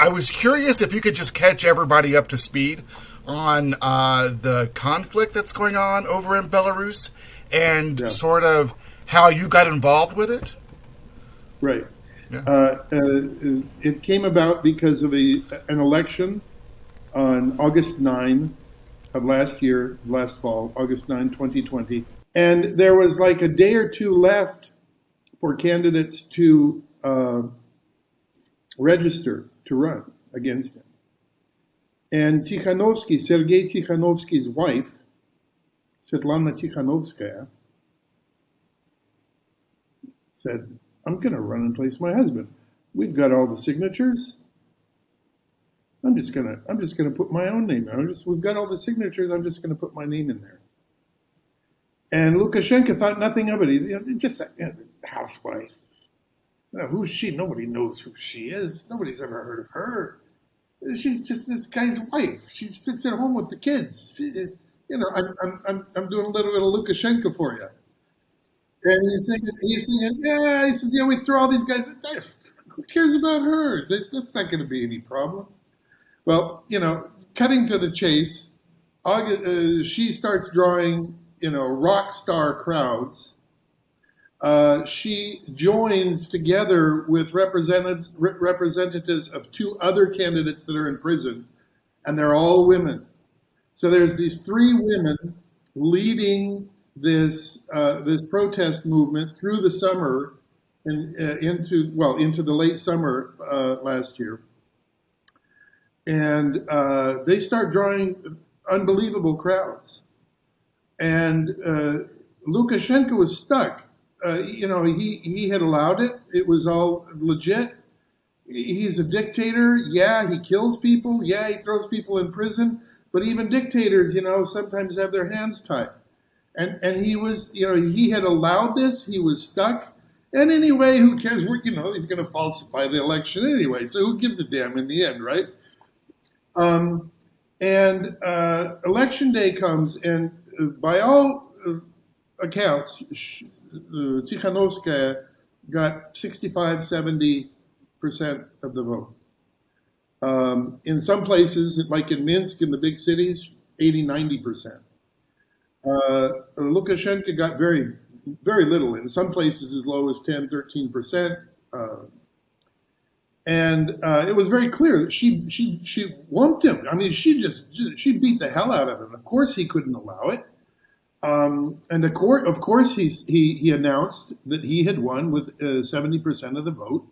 I was curious if you could just catch everybody up to speed on the conflict that's going on over in Belarus and sort of how you got involved with it. Right. Yeah. It came about because of an election on August 9 of last fall, August 9, 2020. And there was like a day or two left for candidates to register to run against him. And Sergei Tikhanovsky's wife, Svetlana Tikhanovskaya, said, I'm going to run in place of my husband. We've got all the signatures. I'm just gonna put my own name in. We've got all the signatures. I'm just gonna put my name in there. And Lukashenko thought nothing of it. He just said, housewife. Who's she? Nobody knows who she is. Nobody's ever heard of her. She's just this guy's wife. She sits at home with the kids. I'm doing a little bit of Lukashenko for you. And he's thinking, he says, we throw all these guys. Who cares about her? That's not going to be any problem. Well, cutting to the chase, she starts drawing, rock star crowds. She joins together with representatives of two other candidates that are in prison, and they're all women. So there's these three women leading this protest movement through the summer and into the late summer last year. And they start drawing unbelievable crowds. And Lukashenko was stuck. He had allowed it. It was all legit. He's a dictator. Yeah, he kills people. Yeah, he throws people in prison. But even dictators, sometimes have their hands tied. And he was, he had allowed this. He was stuck. And anyway, who cares? He's going to falsify the election anyway. So who gives a damn in the end, right? Election day comes, and by all accounts, Tikhanovskaya got 65-70% of the vote. In some places, like in Minsk, in the big cities, 80-90%. Lukashenko got very, very little. In some places, as low as 10-13%. And it was very clear that she whumped him. I mean, she beat the hell out of him. Of course, he couldn't allow it. And of course, he announced that he had won with 70% of the vote,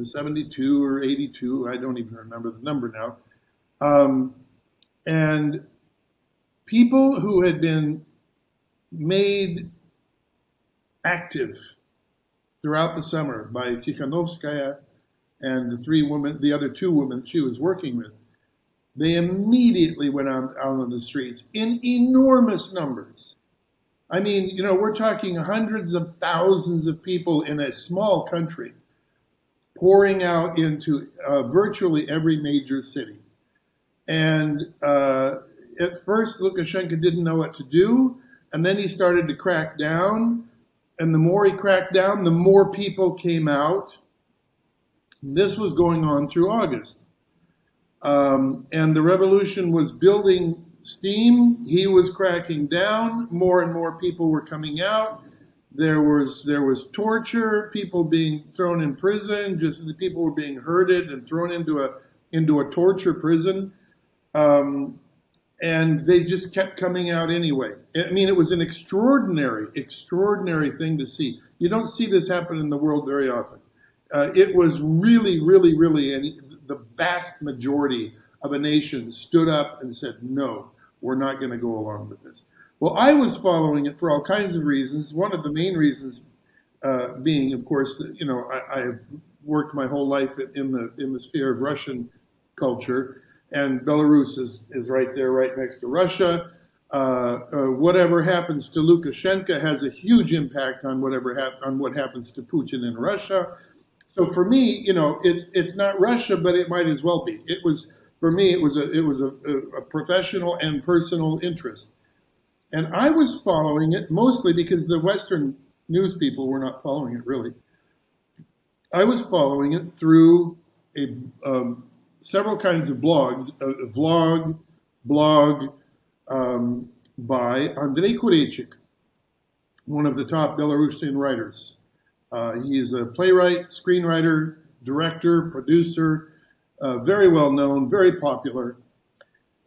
72 or 82. I don't even remember the number now. And people who had been made active throughout the summer by Tikhanovskaya and the other two women she was working with, they immediately went out on the streets in enormous numbers. I mean, we're talking hundreds of thousands of people in a small country pouring out into virtually every major city. And at first, Lukashenko didn't know what to do, and then he started to crack down. And the more he cracked down, the more people came out. This was going on through August. And the revolution was building steam. He was cracking down. More and more people were coming out. There was torture, people being thrown in prison, just the people were being herded and thrown into a torture prison. And they just kept coming out anyway. I mean, it was an extraordinary thing to see. You don't see this happen in the world very often. It was really, really, really, and the vast majority of a nation stood up and said, no, we're not going to go along with this. Well, I was following it for all kinds of reasons. One of the main reasons being, of course, that, I have worked my whole life in the sphere of Russian culture, and Belarus is right there, right next to Russia. Whatever happens to Lukashenko has a huge impact on on what happens to Putin in Russia. So for me, it's not Russia, but it might as well be. It was a professional and personal interest, and I was following it mostly because the Western news people were not following it really. I was following it through a several kinds of blogs, a blog by Andrei Kureichik, one of the top Belarusian writers. He's a playwright, screenwriter, director, producer, very well known, very popular.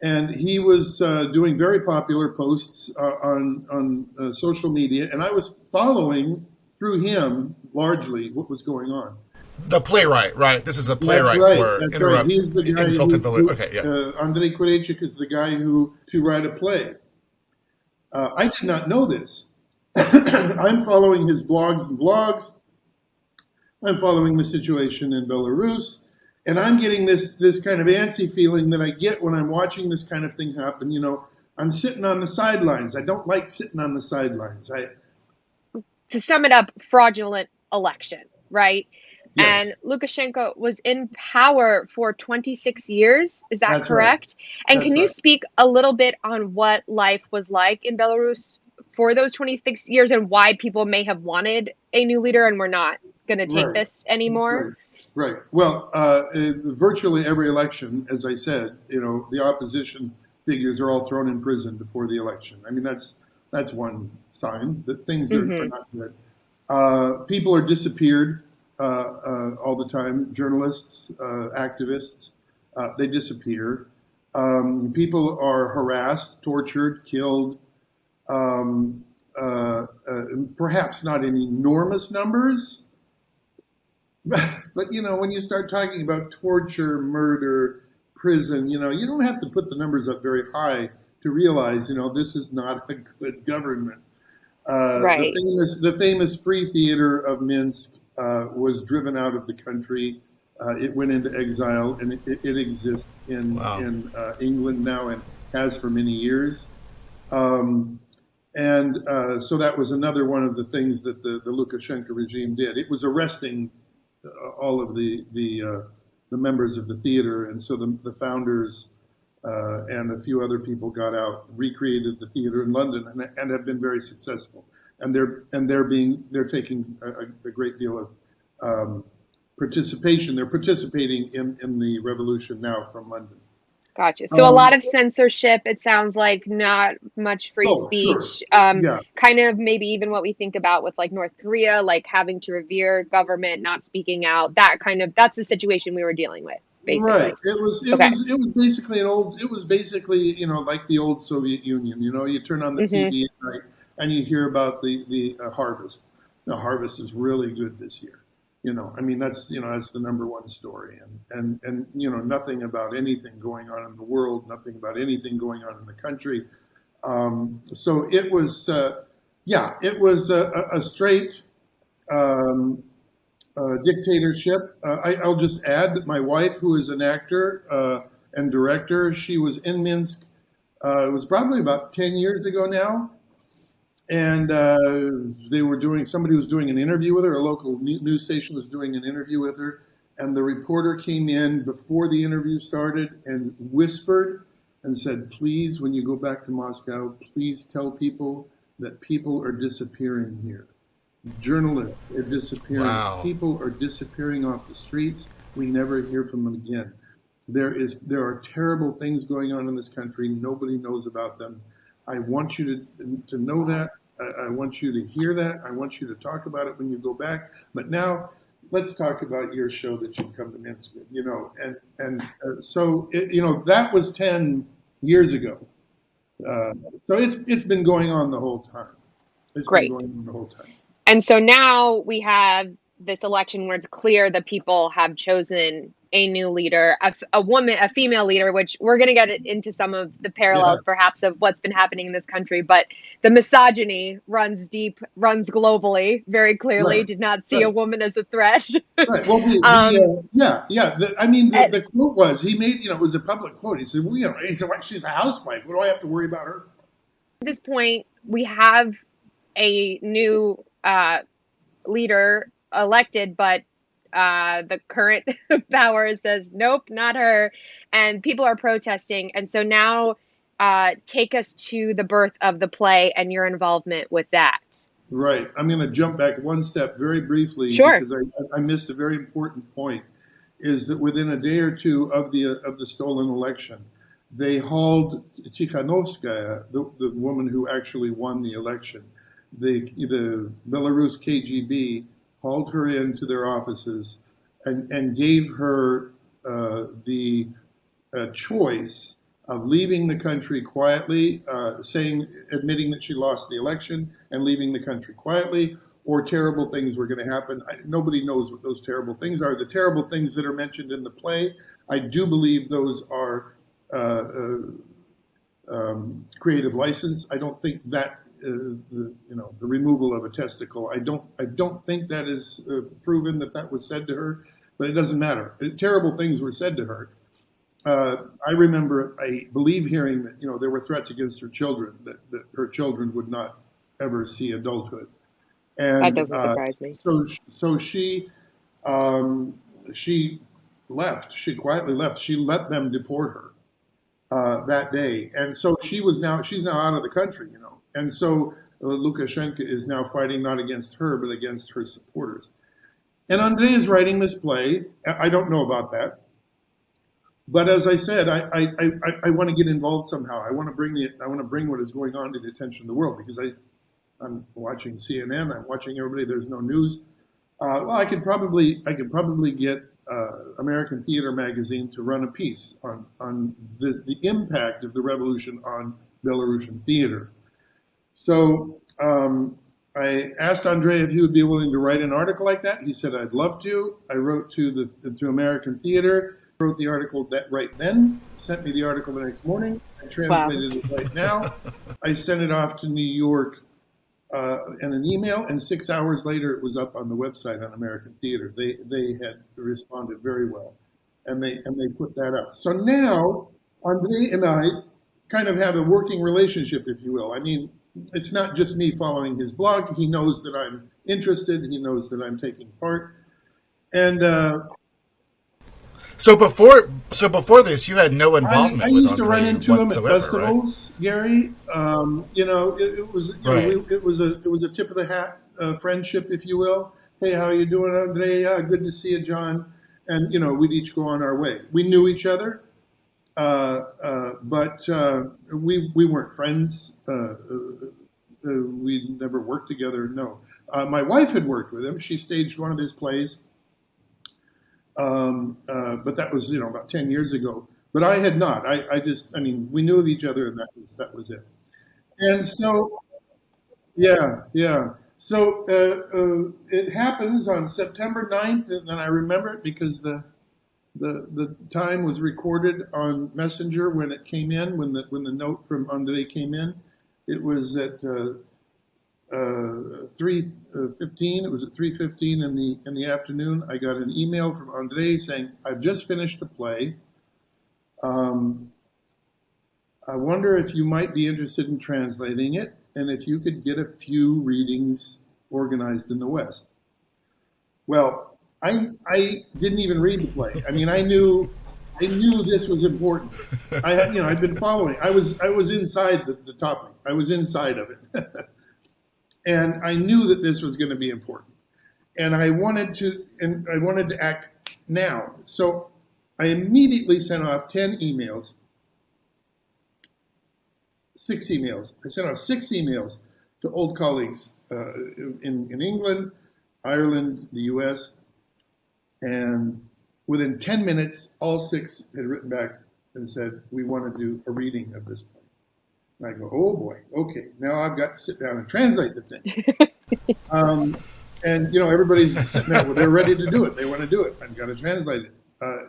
And he was doing very popular posts on social media, and I was following through him largely what was going on. The playwright, right? This is the playwright for That's right. He's the guy Insulted Belarus. Okay, yeah. Andrei Kureichik is the guy to write a play. I did not know this. I'm following his blogs and vlogs. I'm following the situation in Belarus. And I'm getting this kind of antsy feeling that I get when I'm watching this kind of thing happen. You know, I'm sitting on the sidelines. I don't like sitting on the sidelines. To sum it up, fraudulent election, right? Yes. And Lukashenko was in power for 26 years. Is that correct? Right. And can you speak a little bit on what life was like in Belarus for those 26 years and why people may have wanted a new leader and were not going to take this anymore? Right. Well, virtually every election, as I said, you know, the opposition figures are all thrown in prison before the election. I mean, that's one sign that things are not good. People are disappeared all the time. Journalists, activists, they disappear. People are harassed, tortured, killed. Perhaps not in enormous numbers. But, you know, when you start talking about torture, murder, prison, you know, you don't have to put the numbers up very high to realize, you know, this is not a good government. Right. The famous Free Theater of Minsk was driven out of the country. It went into exile, and it exists in England now and has for many years. So that was another one of the things that the Lukashenko regime did. It was arresting all of the members of the theater, and so the founders and a few other people got out, recreated the theater in London, and have been very successful. And they're taking a great deal of participation. They're participating in the revolution now from London. Gotcha. So a lot of censorship, it sounds like, not much free speech. Sure. Kind of maybe even what we think about with like North Korea, like having to revere government, not speaking out. That's the situation we were dealing with, basically. Right. It was basically, you know, like the old Soviet Union. You know, you turn on the TV at night and you hear about the harvest. The harvest is really good this year. You know, I mean, that's the number one story, and you know, nothing about anything going on in the world, nothing about anything going on in the country. So it was, a straight dictatorship. I'll just add that my wife, who is an actor and director, she was in Minsk. It was probably about 10 years ago now. And somebody was doing an interview with her, a local news station was doing an interview with her, and the reporter came in before the interview started and whispered and said, please, when you go back to Moscow, please tell people that people are disappearing here. Journalists are disappearing. Wow. People are disappearing off the streets. We never hear from them again. There are terrible things going on in this country. Nobody knows about them. I want you to know that. I want you to hear that. I want you to talk about it when you go back. But now, let's talk about your show that you've come to Minsk with. You know, so that was 10 years ago. So it's been going on the whole time. Great. And so now we have this election where it's clear that people have chosen a new leader, a female leader, which we're going to get into some of the parallels perhaps of what's been happening in this country. But the misogyny runs deep, runs globally, very clearly. Right. Did not see a woman as a threat. Right. Well, the quote was, he made, it was a public quote. He said, well, she's a housewife. What do I have to worry about her? At this point, we have a new leader elected, but the current power says, nope, not her. And people are protesting. And so now take us to the birth of the play and your involvement with that. Right. I'm going to jump back one step very briefly. Sure. Because I missed a very important point. is that within a day or two of the stolen election, they hauled Tikhanovskaya, the woman who actually won the election. The Belarus KGB hauled her into their offices and gave her the choice of leaving the country quietly, admitting that she lost the election and leaving the country quietly, or terrible things were going to happen. Nobody knows what those terrible things are. The terrible things that are mentioned in the play, I do believe those are creative license. I don't think that the removal of a testicle. I don't think that is proven that was said to her, but it doesn't matter. Terrible things were said to her. I remember, I believe hearing that there were threats against her children, that her children would not ever see adulthood. And That doesn't surprise me. So she left. She quietly left. She let them deport her that day, and so she's now out of the country, And so Lukashenko is now fighting not against her but against her supporters. And Andrei is writing this play. I don't know about that. But as I said, I want to get involved somehow. I want to bring what is going on to the attention of the world, because I'm watching CNN. I'm watching everybody. There's no news. Well, I could probably get American Theater magazine to run a piece on the impact of the revolution on Belarusian theater. So I asked Andrei if he would be willing to write an article like that. He said, I'd love to. I wrote to American Theater. Wrote the article right then, sent me the article the next morning. I translated it right now. I sent it off to New York in an email, and 6 hours later it was up on the website on American Theater. They had responded very well, and they put that up. So now Andrei and I kind of have a working relationship, if you will. I mean, it's not just me following his blog. He knows that I'm interested. He knows that I'm taking part, and. So before this, you had no involvement. I used to run into him at festivals, right? Gary. It was a tip of the hat friendship, if you will. Hey, how are you doing, Andrei? Good to see you, John. And we'd each go on our way. We knew each other, but we weren't friends. We never worked together. No, my wife had worked with him. She staged one of his plays. But that was, about 10 years ago. But I had not. We knew of each other, and that was it. And so, yeah. So it happens on September 9th, and I remember it because the time was recorded on Messenger when it came in, when the note from Andrei came in. It was at 3:15. It was at 3:15 in the afternoon. I got an email from Andrei saying, "I've just finished a play. I wonder if you might be interested in translating it, and if you could get a few readings organized in the West." Well, I didn't even read the play. I mean, I knew this was important. I'd been following. I was inside the topic. I was inside of it. And I knew that this was going to be important, and I wanted to act now. So I immediately sent off 6 emails. I sent off 6 emails to old colleagues in England, Ireland, the U.S., and within 10 minutes, all 6 had written back and said, "We want to do a reading of this play." And I go, oh boy, okay, now I've got to sit down and translate the thing. And everybody's sitting there, well, they're ready to do it. They want to do it. I've got to translate it.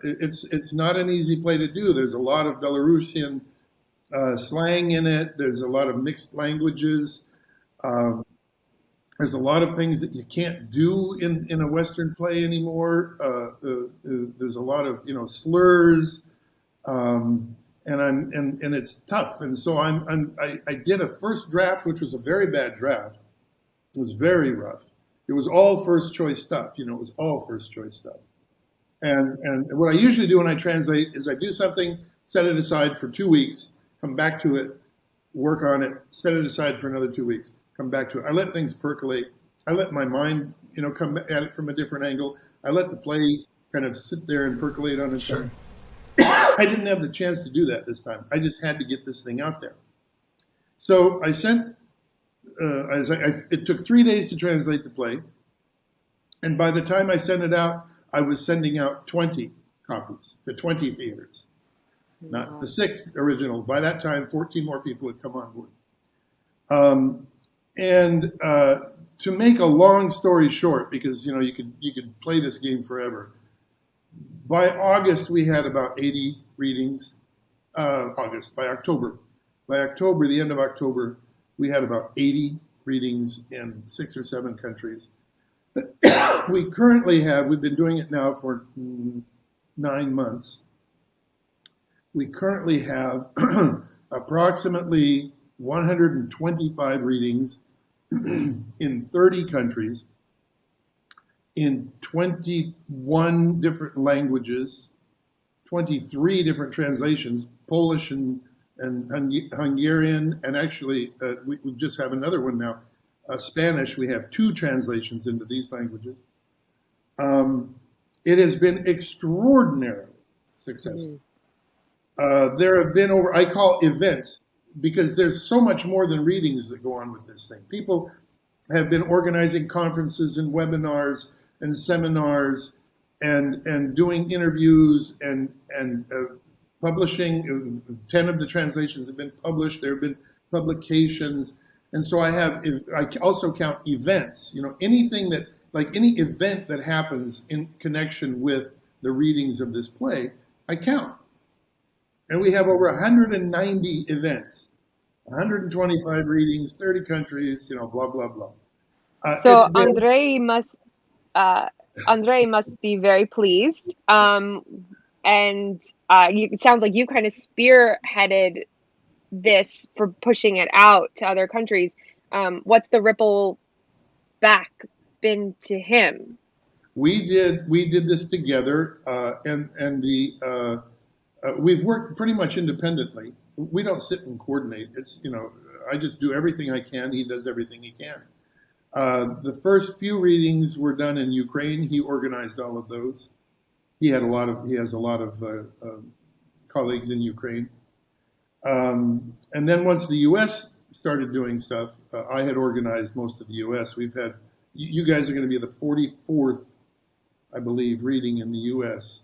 It's not an easy play to do. There's a lot of Belarusian slang in it. There's a lot of mixed languages. There's a lot of things that you can't do in a Western play anymore. There's a lot of slurs. And it's tough, and so I did a first draft, which was a very bad draft. It was very rough. It was all first choice stuff, It was all first choice stuff. And what I usually do when I translate is I do something, set it aside for 2 weeks, come back to it, work on it, set it aside for another 2 weeks, come back to it. I let things percolate. I let my mind, come at it from a different angle. I let the play kind of sit there and percolate on its Sure. own. I didn't have the chance to do that this time. I just had to get this thing out there. So I sent, it took 3 days to translate the play. And by the time I sent it out, I was sending out 20 copies to 20 theaters, not the 6 original. By that time, 14 more people had come on board. And to make a long story short, because you could play this game forever. By August, we had about 80 readings. By October, the end of October, we had about 80 readings in 6 or 7 countries. We've been doing it now for 9 months. We currently have approximately 125 readings in 30 countries, in 21 different languages, 23 different translations, Polish and Hungarian, and actually we just have another one now, Spanish. We have 2 translations into these languages. It has been extraordinarily successful. There have been I call events, because there's so much more than readings that go on with this thing. People have been organizing conferences and webinars and seminars and doing interviews and publishing. 10 of the translations have been published. There have been publications. And so I also count events, anything that, like any event that happens in connection with the readings of this play, I count. And we have over 190 events, 125 readings, 30 countries, blah, blah, blah. So Andrei must be very pleased. And it sounds like you kind of spearheaded this for pushing it out to other countries. What's the ripple back been to him? We did this together, and we've worked pretty much independently. We don't sit and coordinate. It's I just do everything I can. He does everything he can. The first few readings were done in Ukraine. He organized all of those. He has a lot of colleagues in Ukraine. And then once the U.S. started doing stuff, I had organized most of the U.S. We've had, you guys are going to be the 44th, I believe, reading in the U.S.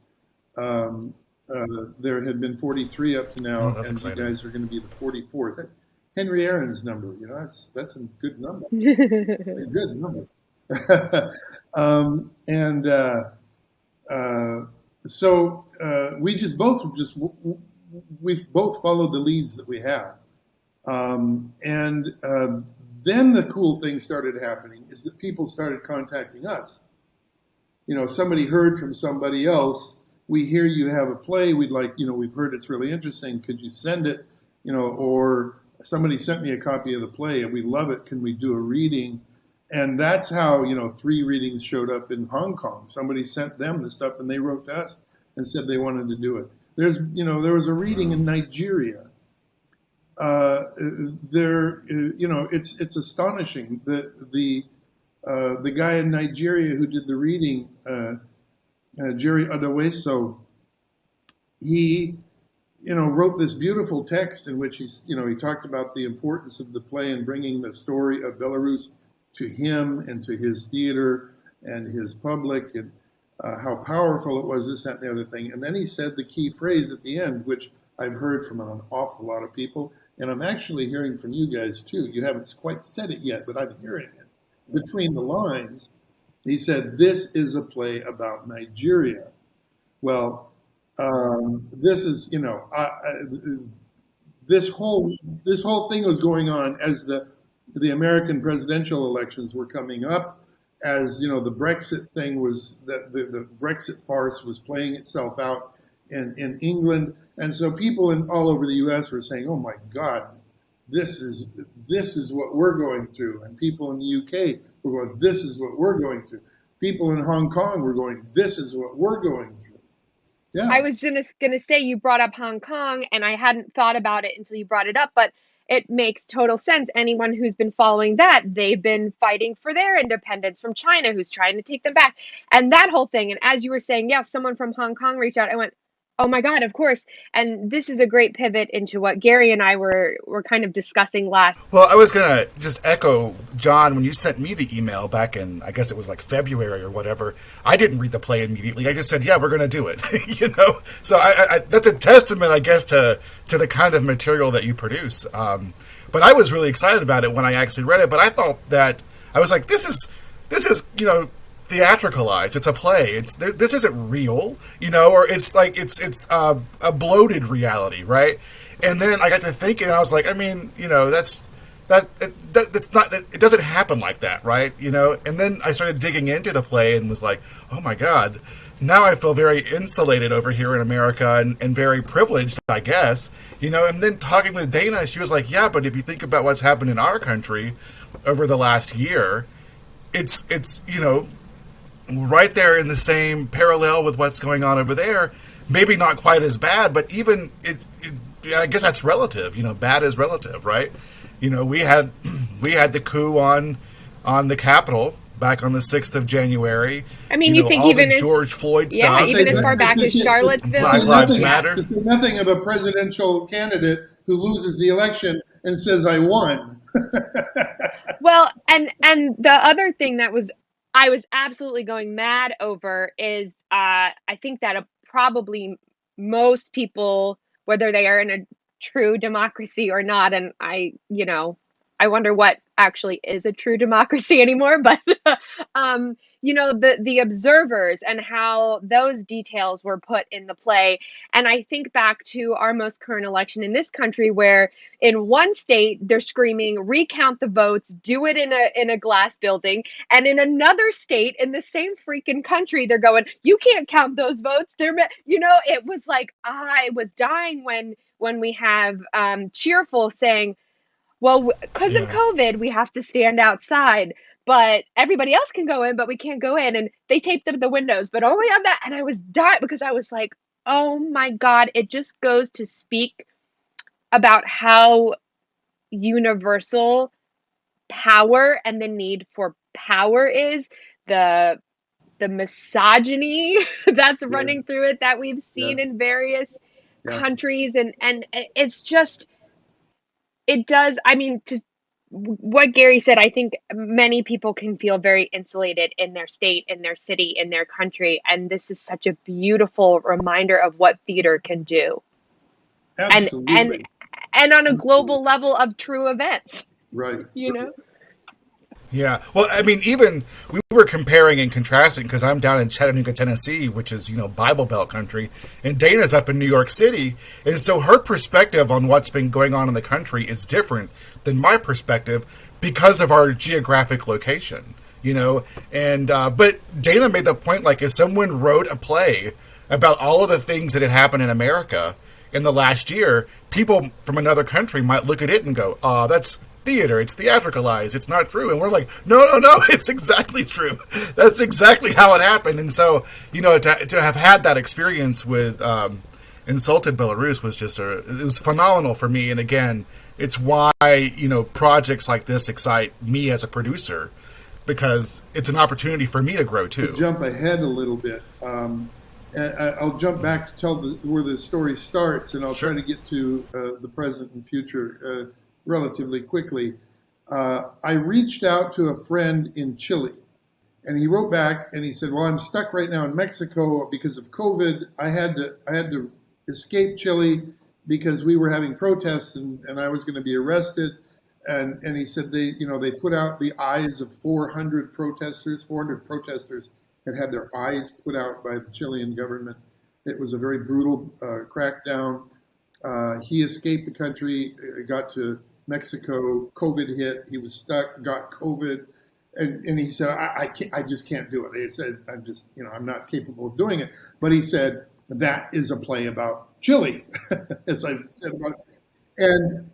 There had been 43 up to now, and exciting. You guys are going to be the 44th. Henry Aaron's number, that's a good number. A good number. So we've both followed the leads that we have. Then the cool thing started happening is that people started contacting us. Somebody heard from somebody else, we hear you have a play, we'd like, we've heard it's really interesting, could you send it? Or somebody sent me a copy of the play and we love it, can we do a reading? And that's how, 3 readings showed up in Hong Kong. Somebody sent them the stuff and they wrote to us and said they wanted to do it. There was a reading in Nigeria. It's astonishing. The guy in Nigeria who did the reading, Jerry Adaweso, he, wrote this beautiful text in which he talked about the importance of the play and bringing the story of Belarus to him and to his theater and his public, and how powerful it was, this, that, and the other thing. And then he said the key phrase at the end, which I've heard from an awful lot of people, and I'm actually hearing from you guys too. You haven't quite said it yet, but I'm hearing it. Between the lines, he said, this is a play about Nigeria. Well, this is, this whole thing was going on as the American presidential elections were coming up, as the Brexit thing was, that the Brexit farce was playing itself out in England, and so people all over the U.S. were saying, "Oh my God, this is what we're going through," and people in the U.K. were going, "This is what we're going through." People in Hong Kong were going, "This is what we're going through." Yeah. I was just gonna say, you brought up Hong Kong, and I hadn't thought about it until you brought it up, but it makes total sense. Anyone who's been following that, they've been fighting for their independence from China, who's trying to take them back, and that whole thing. And as you were saying, yeah, someone from Hong Kong reached out. I went, oh my God, of course. And this is a great pivot into what Garry and I were kind of discussing last. Well, I was going to just echo, John, when you sent me the email back in, I guess it was like February or whatever, I didn't read the play immediately. I just said, yeah, we're going to do it, So that's a testament, I guess, to the kind of material that you produce. But I was really excited about it when I actually read it. But I thought that, I was like, this is theatricalized. It's a play. This isn't real, or it's like it's a bloated reality, right? And then I got to thinking, and I was like, I mean, that's not, it doesn't happen like that, right? And then I started digging into the play and was like, oh my God, now I feel very insulated over here in America and very privileged, I guess, and then talking with Dana, she was like, yeah, but if you think about what's happened in our country over the last year, it's right there in the same parallel with what's going on over there. Maybe not quite as bad, but even I guess that's relative. Bad is relative, right? We had the coup on the Capitol back on the 6th of January. I mean, you think all even the George Floyd yeah, stuff, even as far back as Charlottesville, Black Lives Matter. To say nothing of a presidential candidate who loses the election and says, "I won." Well, and the other thing that I was absolutely going mad over is I think that probably most people, whether they are in a true democracy or not, and I wonder what actually is a true democracy anymore, but the observers and how those details were put in the play. And I think back to our most current election in this country, where in one state they're screaming, recount the votes, do it in a glass building, and in another state in the same freaking country they're going, you can't count those votes. It was like I was dying when we have Cheerful saying, well, because of COVID, we have to stand outside, but everybody else can go in, but we can't go in. And they taped up the windows, but only on that. And I was dying because I was like, oh my God, it just goes to speak about how universal power and the need for power is, the misogyny that's running through it that we've seen in various countries. And it's just, it does. I mean, to what Garry said, I think many people can feel very insulated in their state, in their city, in their country. And this is such a beautiful reminder of what theater can do. Absolutely. And on a global level of true events. Right. Yeah. Well, I mean, even we were comparing and contrasting because I'm down in Chattanooga, Tennessee, which is, Bible Belt country, and Dana's up in New York City. And so her perspective on what's been going on in the country is different than my perspective because of our geographic location, and, but Dana made the point, like, if someone wrote a play about all of the things that had happened in America in the last year, people from another country might look at it and go, oh, that's theater, it's theatricalized, it's not true. And we're like, no, it's exactly true. That's exactly how it happened. And so, to have had that experience with Insulted Belarus was just it was phenomenal for me. And again, it's why, projects like this excite me as a producer, because it's an opportunity for me to grow too. To jump ahead a little bit, and I'll jump back to tell where the story starts, and I'll try to get to the present and future relatively quickly. I reached out to a friend in Chile, and he wrote back and he said, well, I'm stuck right now in Mexico because of COVID. I had to escape Chile because we were having protests and I was going to be arrested. And he said they put out the eyes of 400 protesters had their eyes put out by the Chilean government. It was a very brutal crackdown. He escaped the country, got to Mexico, COVID hit, he was stuck, got COVID, and he said, I just can't do it. He said, I'm not capable of doing it. But he said, that is a play about Chile, as I've said about it. And,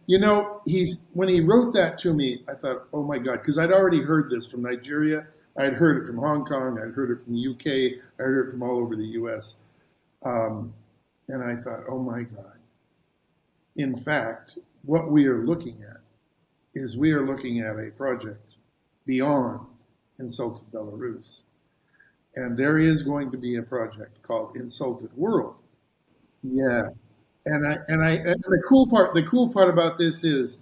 when he wrote that to me, I thought, oh my God, because I'd already heard this from Nigeria, I'd heard it from Hong Kong, I'd heard it from the UK, I heard it from all over the US. And I thought, oh my God. in fact, what we are looking at is we are looking at a project beyond Insulted Belarus. And there is going to be a project called Insulted World. Yeah. And the cool part about this is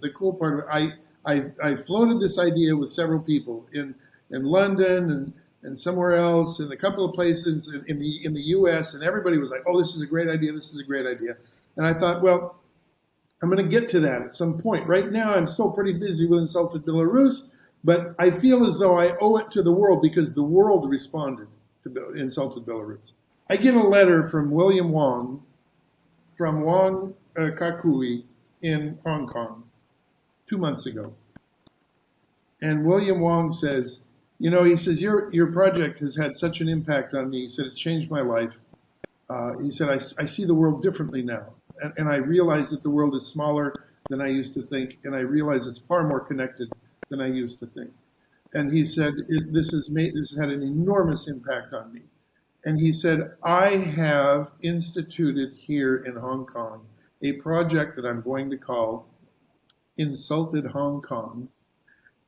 I floated this idea with several people in London and somewhere else and a couple of places in the US, and everybody was like, oh, this is a great idea, this is a great idea. And I thought, well, I'm going to get to that at some point. Right now, I'm still pretty busy with Insulted Belarus, but I feel as though I owe it to the world because the world responded to Insulted Belarus. I get a letter from William Wong, from Wong Kakui in Hong Kong 2 months ago. And William Wong says, he says, your project has had such an impact on me. He said, it's changed my life. He said, I see the world differently now. And I realize that the world is smaller than I used to think, and I realize it's far more connected than I used to think. And he said, this has had an enormous impact on me. And he said, I have instituted here in Hong Kong a project that I'm going to call Insulted Hong Kong.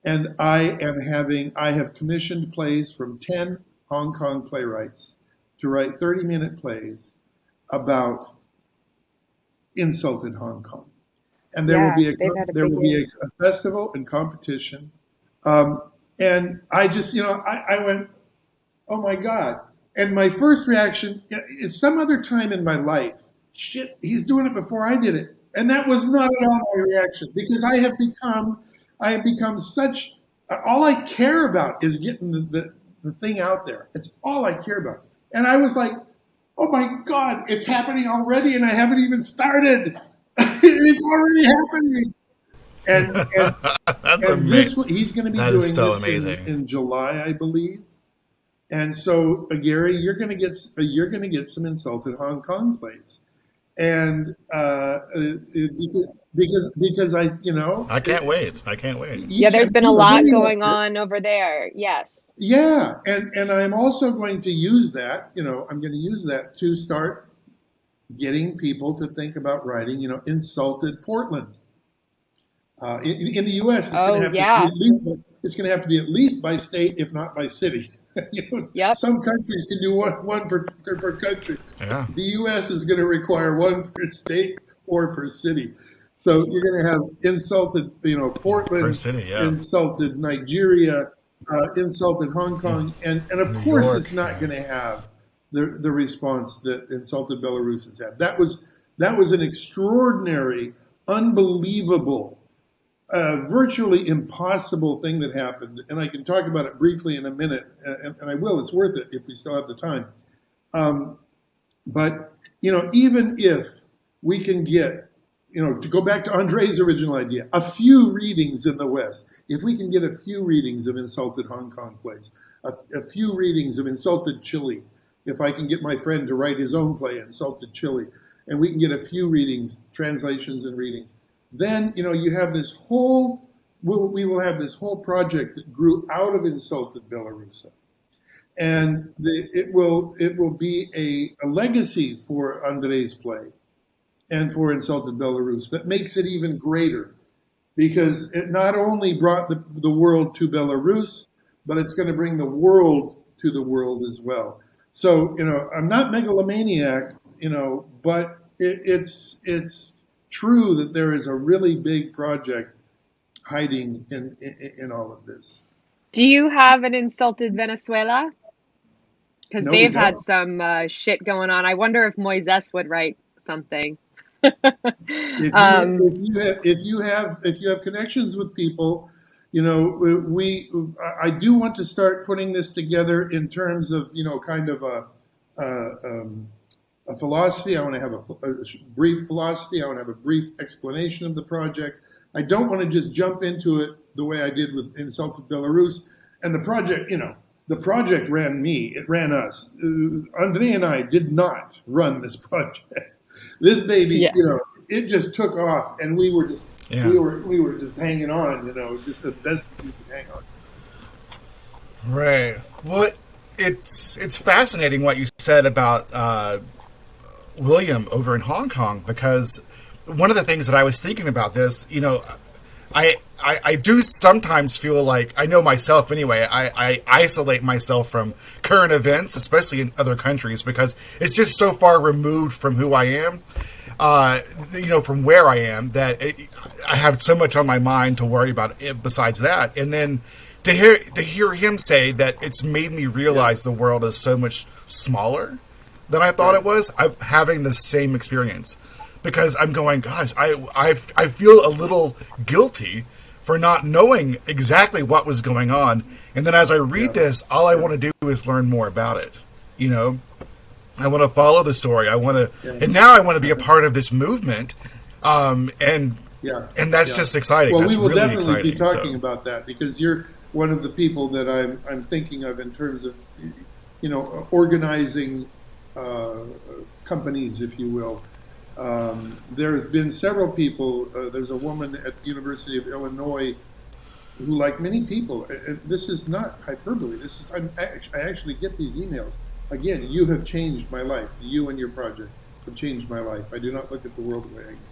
And I have commissioned plays from 10 Hong Kong playwrights to write 30-minute plays about Insulted Hong Kong. And there will be a festival and competition. And I just, I went, oh my God. And my first reaction is some other time in my life, shit, he's doing it before I did it. And that was not at all my reaction, because I have become such, all I care about is getting the thing out there. It's all I care about. And I was like, oh my God, it's happening already and I haven't even started. It's already happening. And That's and amazing. He's going to be That doing is so this amazing. in July, I believe. And so, Garry, you're going to get some Insulted Hong Kong plays, and because I can't wait. I can't wait. Yeah, there's been a lot going on over there. Yes. Yeah, and I'm also going to use that. I'm going to use that to start getting people to think about writing. Insulted Portland. In the U.S., it's going to have to be at least by state, if not by city. Yep. Some countries can do one per country. Yeah. The U.S. is going to require one per state or per city. So you're going to have Insulted, Portland, Per city, yeah. Insulted Nigeria, Insulted Hong Kong, and of New course York, it's not going to have the response that Insulted Belarus has had. That was an extraordinary, unbelievable, virtually impossible thing that happened, and I can talk about it briefly in a minute, and I will. It's worth it if we still have the time. But even if we can get, to go back to Andrei's original idea, a few readings in the West, if we can get a few readings of Insulted Hong Kong plays, a few readings of Insulted Chile, if I can get my friend to write his own play, Insulted Chile, and we can get a few readings, translations and readings, then you have this whole. We will have this whole project that grew out of Insulted Belarus, and it will be a legacy for Andrei's play and for Insulted Belarus that makes it even greater, because it not only brought the world to Belarus, but it's going to bring the world to the world as well. So I'm not megalomaniac, but it's true that there is a really big project hiding in all of this. Do you have an Insulted Venezuela? Because No, they've we had don't. some shit going on. I wonder if Moises would write something. If you have connections with people, I do want to start putting this together in terms of kind of a philosophy. I want to have a brief philosophy. I want to have a brief explanation of the project. I don't want to just jump into it the way I did with Insulted Belarus. And the project ran me. It ran us. Andrei and I did not run this project. This baby, it just took off, and we were just hanging on. Just the best we could hang on. Right. Well, it's fascinating what you said about William over in Hong Kong, because one of the things that I was thinking about this, I do sometimes feel like, I know myself anyway, I isolate myself from current events, especially in other countries, because it's just so far removed from who I am, from where I am, that I have so much on my mind to worry about besides that. And then to hear him say that it's made me realize the world is so much smaller than I thought it was, I'm having the same experience. Because I'm going, gosh, I feel a little guilty for not knowing exactly what was going on. And then as I read this, all I want to do is learn more about it. I want to follow the story. I want to, and now I want to be a part of this movement. And that's just exciting. Well, that's we will really definitely exciting, be talking about that, because you're one of the people that I'm thinking of in terms of, organizing companies, if you will. There's been several people. There's a woman at the University of Illinois who, like many people, and this is not hyperbole. I actually get these emails. Again, you have changed my life. You and your project have changed my life. I do not look at the world the way I used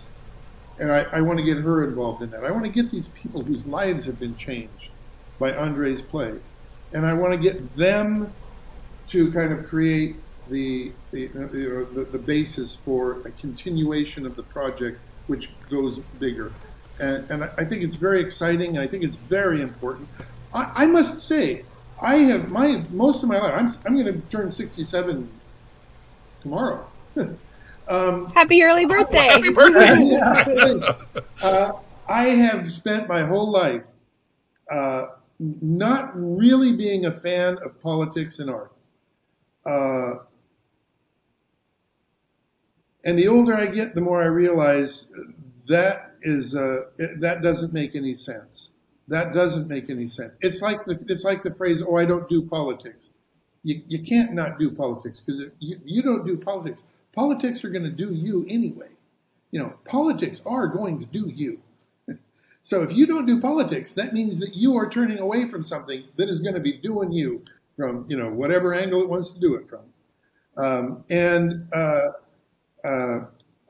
to. And I want to get her involved in that. I want to get these people whose lives have been changed by Andrei's play, and I want to get them to kind of create the basis for a continuation of the project, which goes bigger. And I think it's very exciting, and I think it's very important. I must say, I have most of my life, I'm going to turn 67 tomorrow. Happy early birthday. Happy birthday. Yeah. I have spent my whole life not really being a fan of politics and art. And the older I get, the more I realize that doesn't make any sense. That doesn't make any sense. It's like the phrase, "Oh, I don't do politics." You can't not do politics, because if you don't do politics, politics are going to do you anyway. Politics are going to do you. So if you don't do politics, that means that you are turning away from something that is going to be doing you from whatever angle it wants to do it from.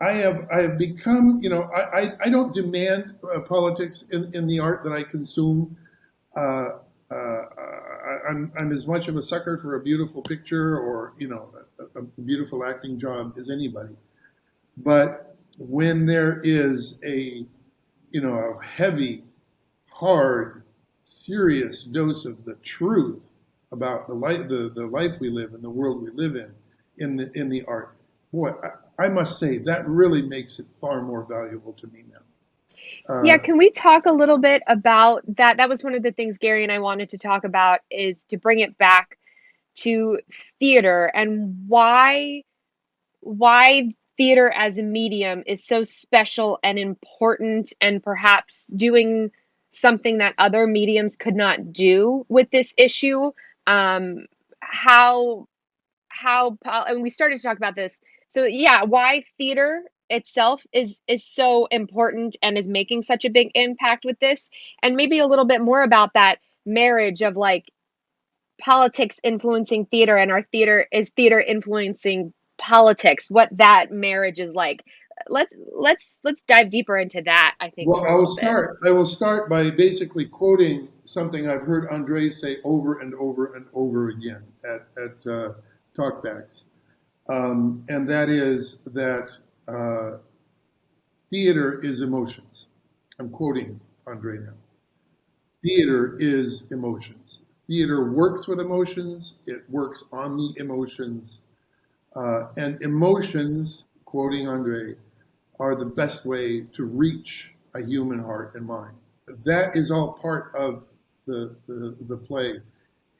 I have become, I don't demand politics in the art that I consume. I'm as much of a sucker for a beautiful picture or a beautiful acting job as anybody. But when there is a heavy, hard, serious dose of the truth about the life we live and the world we live in the art, boy, I must say that really makes it far more valuable to me now. Yeah, can we talk a little bit about that? That was one of the things Garry and I wanted to talk about, is to bring it back to theater and why theater as a medium is so special and important, and perhaps doing something that other mediums could not do with this issue. How and we started to talk about this. So yeah, why theater itself is so important and is making such a big impact with this, and maybe a little bit more about that marriage of like politics influencing theater and our theater influencing politics, what that marriage is like. Let's dive deeper into that, I think, Well, for a little bit. I will start by basically quoting something I've heard Andrei say over and over and over again at talkbacks, and that is that theater is emotions. I'm quoting Andrei now. Theater is emotions. Theater works with emotions. It works on the emotions. And emotions, quoting Andrei, are the best way to reach a human heart and mind. That is all part of the play.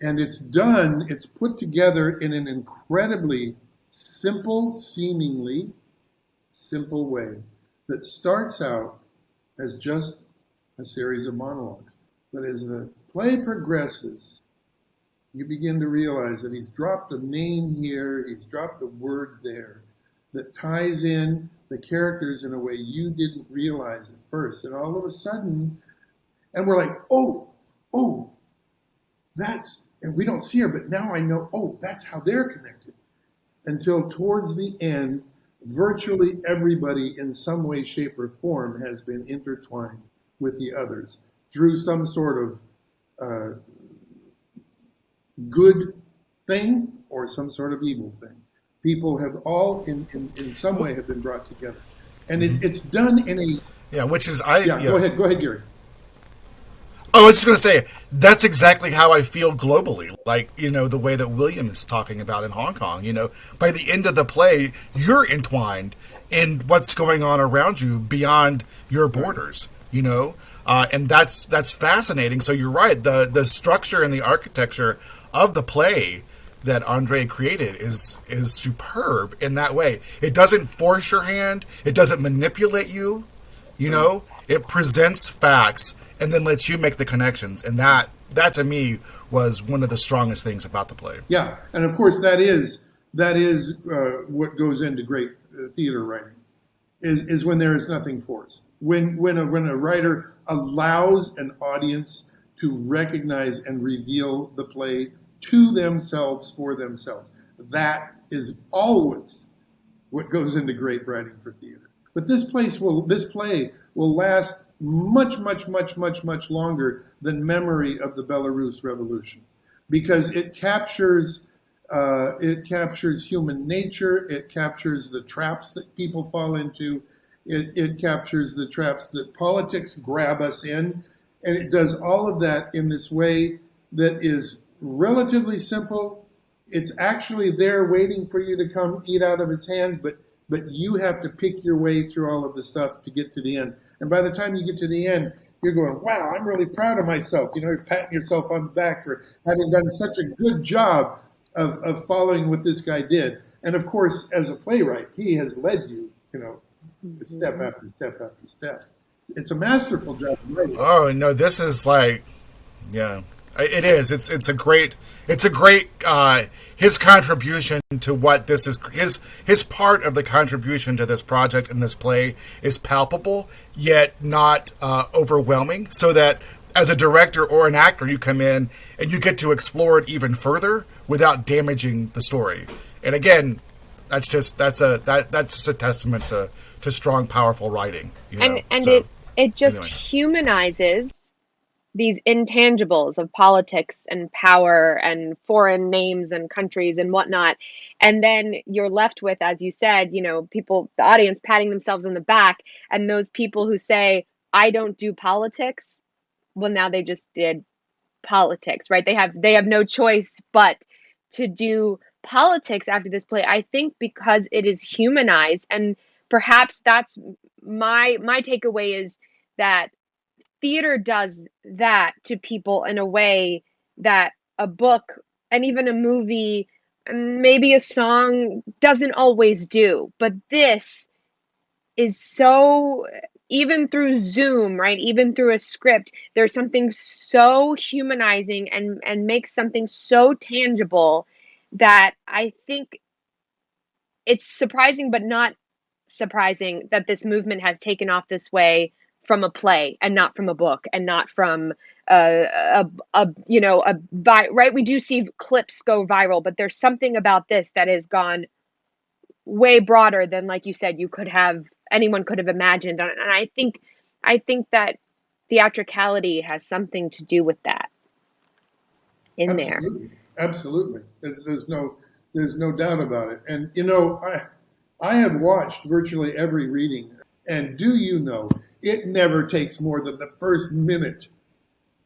And it's put together in an incredibly seemingly simple way that starts out as just a series of monologues. But as the play progresses, you begin to realize that he's dropped a name here, he's dropped a word there that ties in the characters in a way you didn't realize at first. And all of a sudden, and we're like, oh, and we don't see her, but now I know, that's how they're connected. Until towards the end, virtually everybody in some way, shape, or form has been intertwined with the others through some sort of good thing or some sort of evil thing. People have all, in some way, have been brought together. And it's done in a... Yeah, which is Go ahead, Gary. Oh, I was just going to say, that's exactly how I feel globally. Like, the way that William is talking about in Hong Kong. By the end of the play, you're entwined in what's going on around you beyond your borders, and that's fascinating. So you're right. The structure and the architecture of the play that Andrei created is superb in that way. It doesn't force your hand. It doesn't manipulate you. It presents facts and then lets you make the connections. And that to me was one of the strongest things about the play. Yeah, and of course that is what goes into great theater writing, is when there is nothing forced. When a writer allows an audience to recognize and reveal the play to themselves for themselves. That is always what goes into great writing for theater. But this play will last much, much, much, much, much longer than memory of the Belarus Revolution, because it captures human nature. It captures the traps that people fall into. It captures the traps that politics grab us in, and it does all of that in this way that is relatively simple. It's actually there waiting for you to come eat out of its hands, but you have to pick your way through all of the stuff to get to the end. And by the time you get to the end, you're going, wow, I'm really proud of myself. You're patting yourself on the back for having done such a good job of following what this guy did. And of course, as a playwright, he has led you, step after step after step. It's a masterful job of writing. Oh, no, this is like, yeah. It is. It's a great. His contribution to what this is. His part of the contribution to this project and this play is palpable, yet not overwhelming. So that as a director or an actor, you come in and you get to explore it even further without damaging the story. And again, that's just a testament to strong, powerful writing. It just humanizes these intangibles of politics and power and foreign names and countries and whatnot. And then you're left with, as you said, people, the audience patting themselves on the back, and those people who say, I don't do politics. Well, now they just did politics, right? They have no choice but to do politics after this play. I think because it is humanized, and perhaps that's my takeaway, is that theater does that to people in a way that a book and even a movie, maybe a song, doesn't always do. But this is so, even through Zoom, right? Even through a script, there's something so humanizing and makes something so tangible that I think it's surprising, but not surprising, that this movement has taken off this way from a play and not from a book and not from right. We do see clips go viral, but there's something about this that has gone way broader than, like you said, anyone could have imagined. And I think that theatricality has something to do with that in there. Absolutely. There's no doubt about it. And I have watched virtually every reading, and it never takes more than the first minute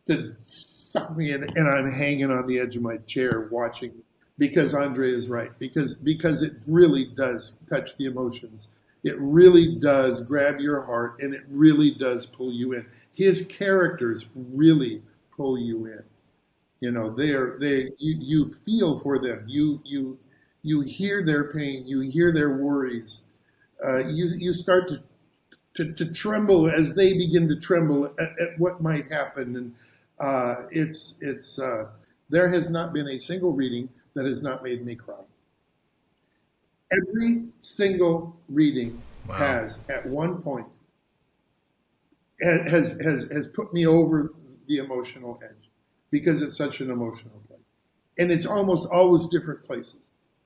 to suck me in, and I'm hanging on the edge of my chair watching, because Andrei is right, because it really does touch the emotions. It really does grab your heart, and it really does pull you in. His characters really pull you in. You feel for them. You hear their pain. You hear their worries. You start to tremble as they begin to tremble at what might happen. And there has not been a single reading that has not made me cry. Every single reading has, at one point, has put me over the emotional edge, because it's such an emotional play. And it's almost always different places.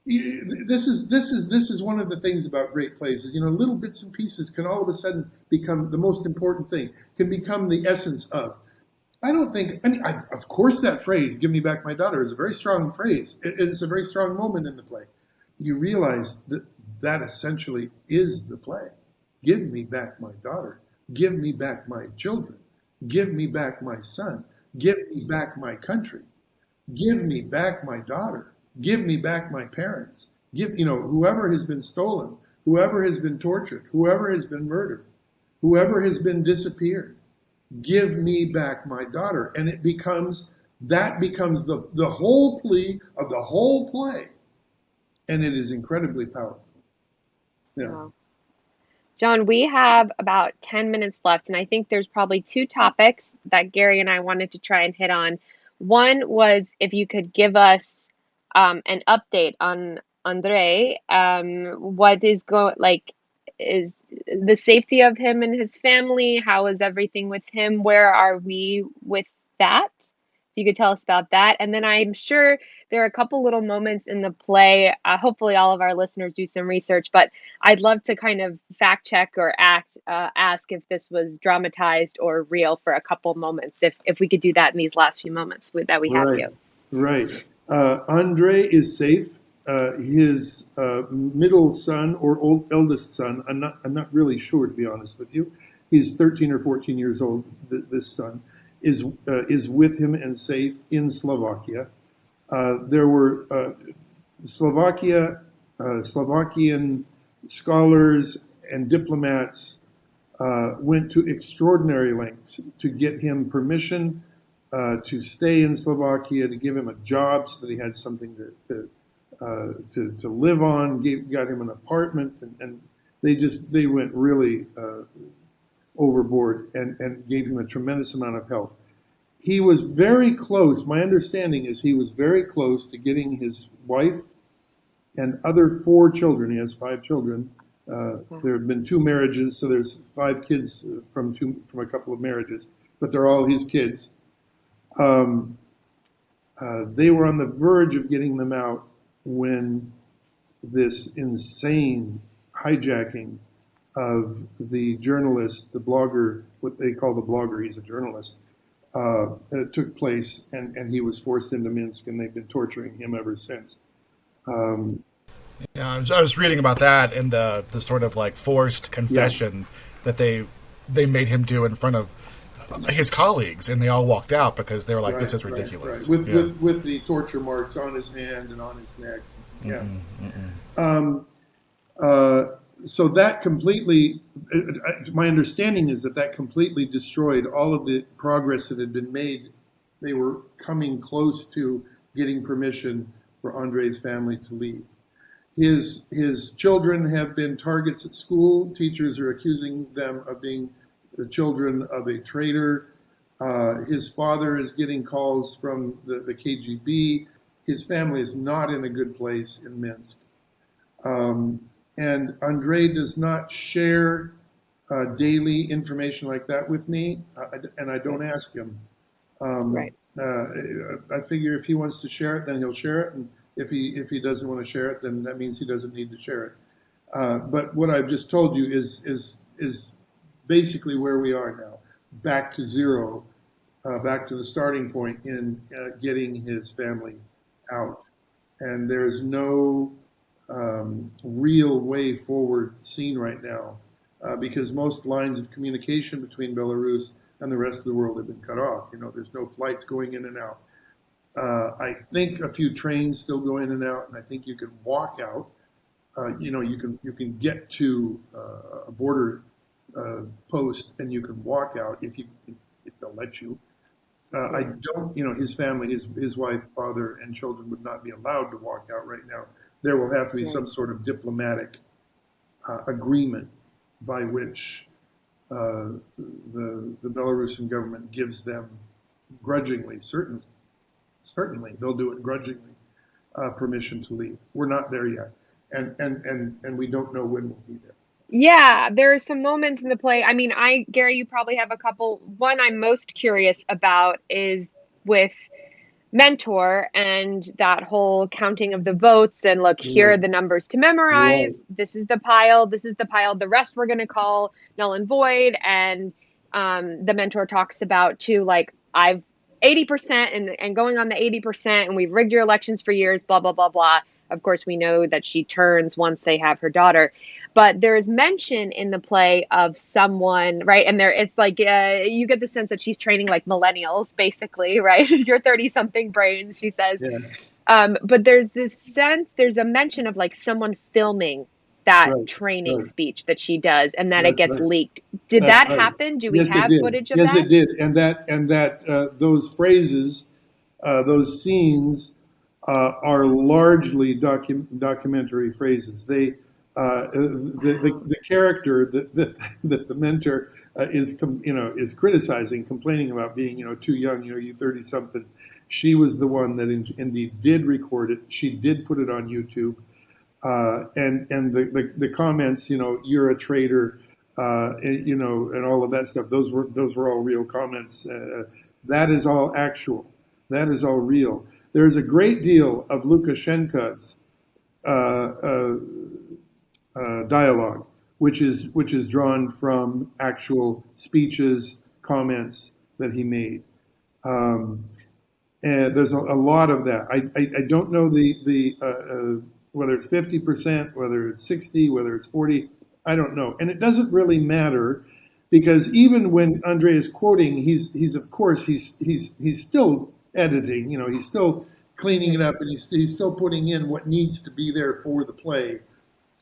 This is one of the things about great plays is, little bits and pieces can all of a sudden become the most important thing, can become the essence of. I don't think, of course, that phrase, "give me back my daughter," is a very strong phrase. It's a very strong moment in the play. You realize that that essentially is the play. Give me back my daughter. Give me back my children. Give me back my son. Give me back my country. Give me back my daughter. Give me back my parents. Whoever has been stolen, whoever has been tortured, whoever has been murdered, whoever has been disappeared. Give me back my daughter. And that becomes the whole plea of the whole play. And it is incredibly powerful. Yeah. Wow. John, we have about 10 minutes left, and I think there's probably two topics that Garry and I wanted to try and hit on. One was if you could give us an update on Andrei. What is is the safety of him and his family? How is everything with him? Where are we with that? If you could tell us about that. And then I'm sure there are a couple little moments in the play. Hopefully all of our listeners do some research, but I'd love to kind of fact check or ask if this was dramatized or real for a couple moments, if we could do that in these last few moments that we have Right. you. Right. Andrei is safe. His middle son or eldest son, I'm not really sure, to be honest with you. He's 13 or 14 years old. This son is with him and safe in Slovakia. There were Slovakian scholars and diplomats went to extraordinary lengths to get him permission to stay in Slovakia, to give him a job so that he had something to live on, got him an apartment, and they went really overboard and gave him a tremendous amount of help. He was very close. My understanding is he was very close to getting his wife and other 4 children. He has 5 children. There have been 2 marriages, so there's 5 kids from a couple of marriages, but they're all his kids. They were on the verge of getting them out when this insane hijacking of the journalist, the blogger, what they call the blogger, he's a journalist, took place, and he was forced into Minsk, and they've been torturing him ever since. Yeah, I was reading about that and the sort of like forced confession that they made him do in front of his colleagues, and they all walked out because they were like, "This is ridiculous." Right. With the torture marks on his hand and on his neck. Yeah. So that completely, my understanding is that completely destroyed all of the progress that had been made. They were coming close to getting permission for Andrei's family to leave. His children have been targets at school. Teachers are accusing them of being the children of a traitor. His father is getting calls from the KGB. His family is not in a good place in Minsk. And Andrei does not share daily information like that with me, and I don't ask him. Right. I figure if he wants to share it, then he'll share it, and if he doesn't want to share it, then that means he doesn't need to share it. But what I've just told you is basically where we are now, back to zero, back to the starting point in getting his family out, and there's no real way forward seen right now, because most lines of communication between Belarus and the rest of the world have been cut off. There's no flights going in and out. I think a few trains still go in and out, and I think you can walk out. You can get to a border post, and you can walk out if they'll let you. I don't. His family, his wife, father, and children would not be allowed to walk out right now. There will have to be some sort of diplomatic agreement by which the Belarusian government gives them grudgingly, certainly they'll do it grudgingly, permission to leave. We're not there yet, and we don't know when we'll be there. Yeah, there are some moments in the play. I mean, Garry, you probably have a couple. One I'm most curious about is with mentor, and that whole counting of the votes, and look, here are the numbers to memorize. Right. This is the pile. This is the pile. The rest we're going to call null and void. And the mentor talks about too, like, I've 80% and going on the 80%, and we've rigged your elections for years, blah, blah, blah, blah. Of course, we know that she turns once they have her daughter. But there is mention in the play of someone, right? And there, it's like, you get the sense that she's training like millennials, basically, right? Your 30-something brains, she says. Yeah. But there's this sense, there's a mention of like someone filming that Right. training Right. speech that she does, and that it That's gets right. leaked. Did That's that right. happen? Do we Yes, it have did. footage of Yes, that? it did. And that those phrases, those scenes, are largely documentary phrases. They the character that the mentor is criticizing, complaining about being too young, you 30 something. She was the one that indeed did record it. She did put it on YouTube, and the comments, you're a traitor, and all of that stuff. Those were all real comments. That is all actual. That is all real. There's a great deal of Lukashenko's dialogue, which is drawn from actual speeches, comments that he made. And there's a lot of that. I don't know the whether it's 50%, whether it's 60, whether it's 40. I don't know, and it doesn't really matter, because even when Andrei is quoting, he's of course he's still editing. He's still cleaning it up, and he's still putting in what needs to be there for the play.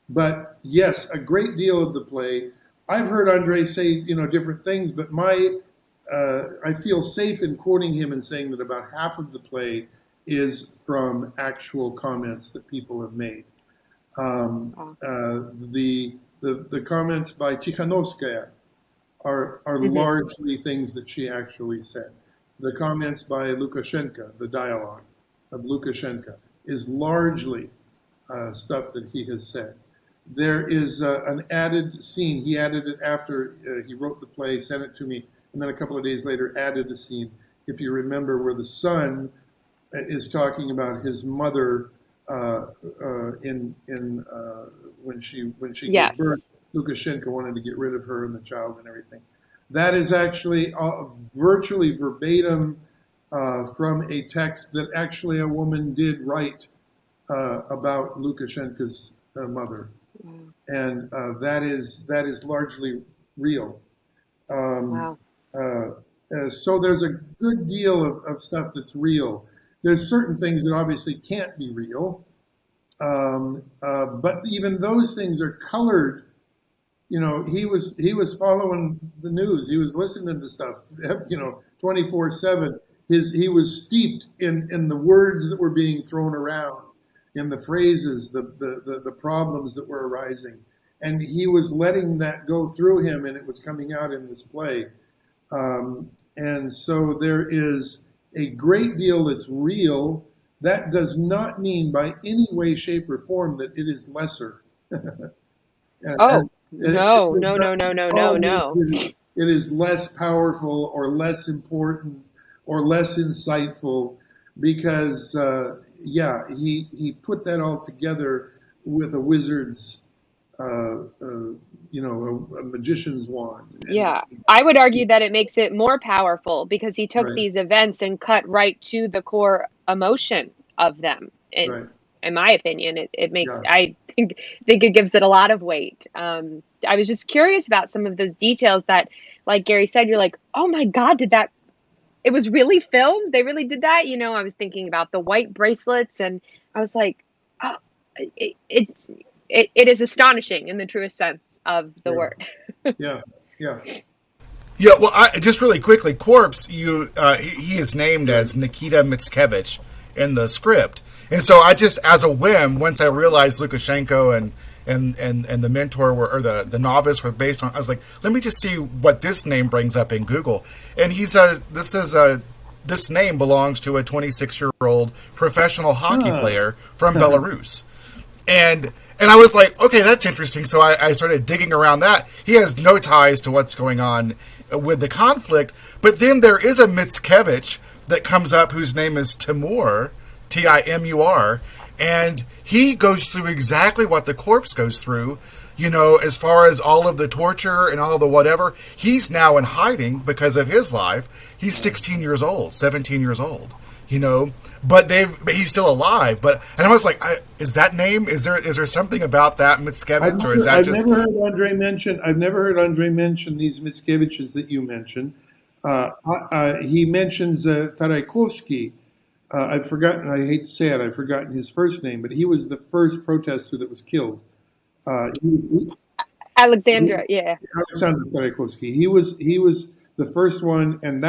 But yes, a great deal of the play. I've heard Andrei say different things, but I feel safe in quoting him and saying that about half of the play is from actual comments that people have made. The comments by Tikhanovskaya are largely things that she actually said. The comments by Lukashenko, the dialogue of Lukashenko, is largely stuff that he has said. There is an added scene. He added it after he wrote the play, sent it to me, and then a couple of days later added a scene, if you remember, where the son is talking about his mother when she Yes. gave birth. Lukashenko wanted to get rid of her and the child and everything. That is actually virtually verbatim from a text that actually a woman did write about Lukashenko's mother, and that is largely real. Wow. So there's a good deal of stuff that's real. There's certain things that obviously can't be real, but even those things are colored. He was following the news. He was listening to stuff, 24/7. He was steeped in the words that were being thrown around, in the phrases, the problems that were arising, and he was letting that go through him, and it was coming out in this play. And so there is a great deal that's real. That does not mean by any way, shape, or form that it is lesser. Oh, no. It is less powerful or less important or less insightful, because, he put that all together with a wizard's, a magician's wand. Yeah, I would argue that it makes it more powerful because he took Right. these events and cut right to the core emotion of them. Right. In my opinion, it makes, Yeah. I think it gives it a lot of weight. I was just curious about some of those details that, like Garry said, you're like, oh my God, it was really filmed? They really did that? I was thinking about the white bracelets, and I was like, oh, it is astonishing in the truest sense of the word. Yeah. Yeah, well, just really quickly, Corpse, he is named as Nikita Mickiewicz in the script, and so I just, as a whim, once I realized Lukashenko and the mentor the novice were based on, I was like, let me just see what this name brings up in Google, and this name belongs to a 26-year-old professional hockey player from Belarus, and And I was like, okay, that's interesting. So I started digging around that. He has no ties to what's going on with the conflict. But then there is a Mickiewicz that comes up whose name is Timur, Timur, and he goes through exactly what the corpse goes through, as far as all of the torture and all of the whatever. He's now in hiding because of his life. He's 16 years old, 17 years old, but he's still alive. And I was like, is that name? Is there something about that Mickiewicz, or is that just? I've never heard Andrei mention these Mickiewiczes that you mentioned. He mentions Taraikovsky. I've forgotten. I hate to say it. I've forgotten his first name, but he was the first protester that was killed. Alexandra, yeah. Alexander Taraikovsky. He was the first one, and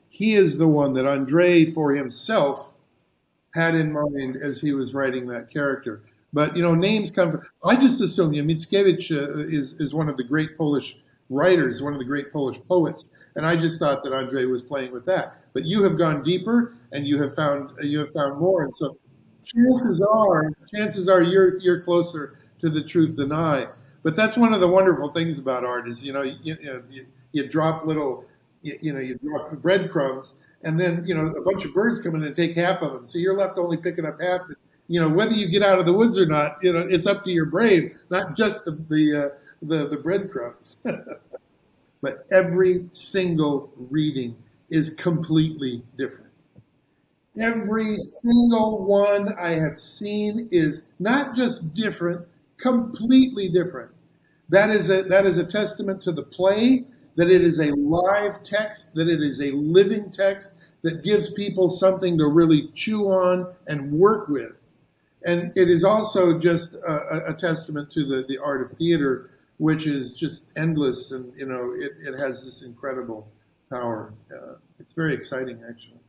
he is the one that Andrei for himself had in mind as he was writing that character. But names come from. I just assume Mickiewicz is one of the great Polish writers, one of the great Polish poets, and I just thought that Andrei was playing with that. But you have gone deeper, and you have found more, and so chances are you're closer to the truth than I. But that's one of the wonderful things about art is you drop little you drop breadcrumbs, and then a bunch of birds come in and take half of them, so you're left only picking up half. Whether you get out of the woods or not, it's up to your brave, not just the breadcrumbs. But every single reading is completely different. Every single one I have seen is not just different, completely different. That is a testament to the play, that it is a live text, that it is a living text that gives people something to really chew on and work with. And it is also just a testament to the art of theater, which is just endless, and it has this incredible power. It's very exciting, actually.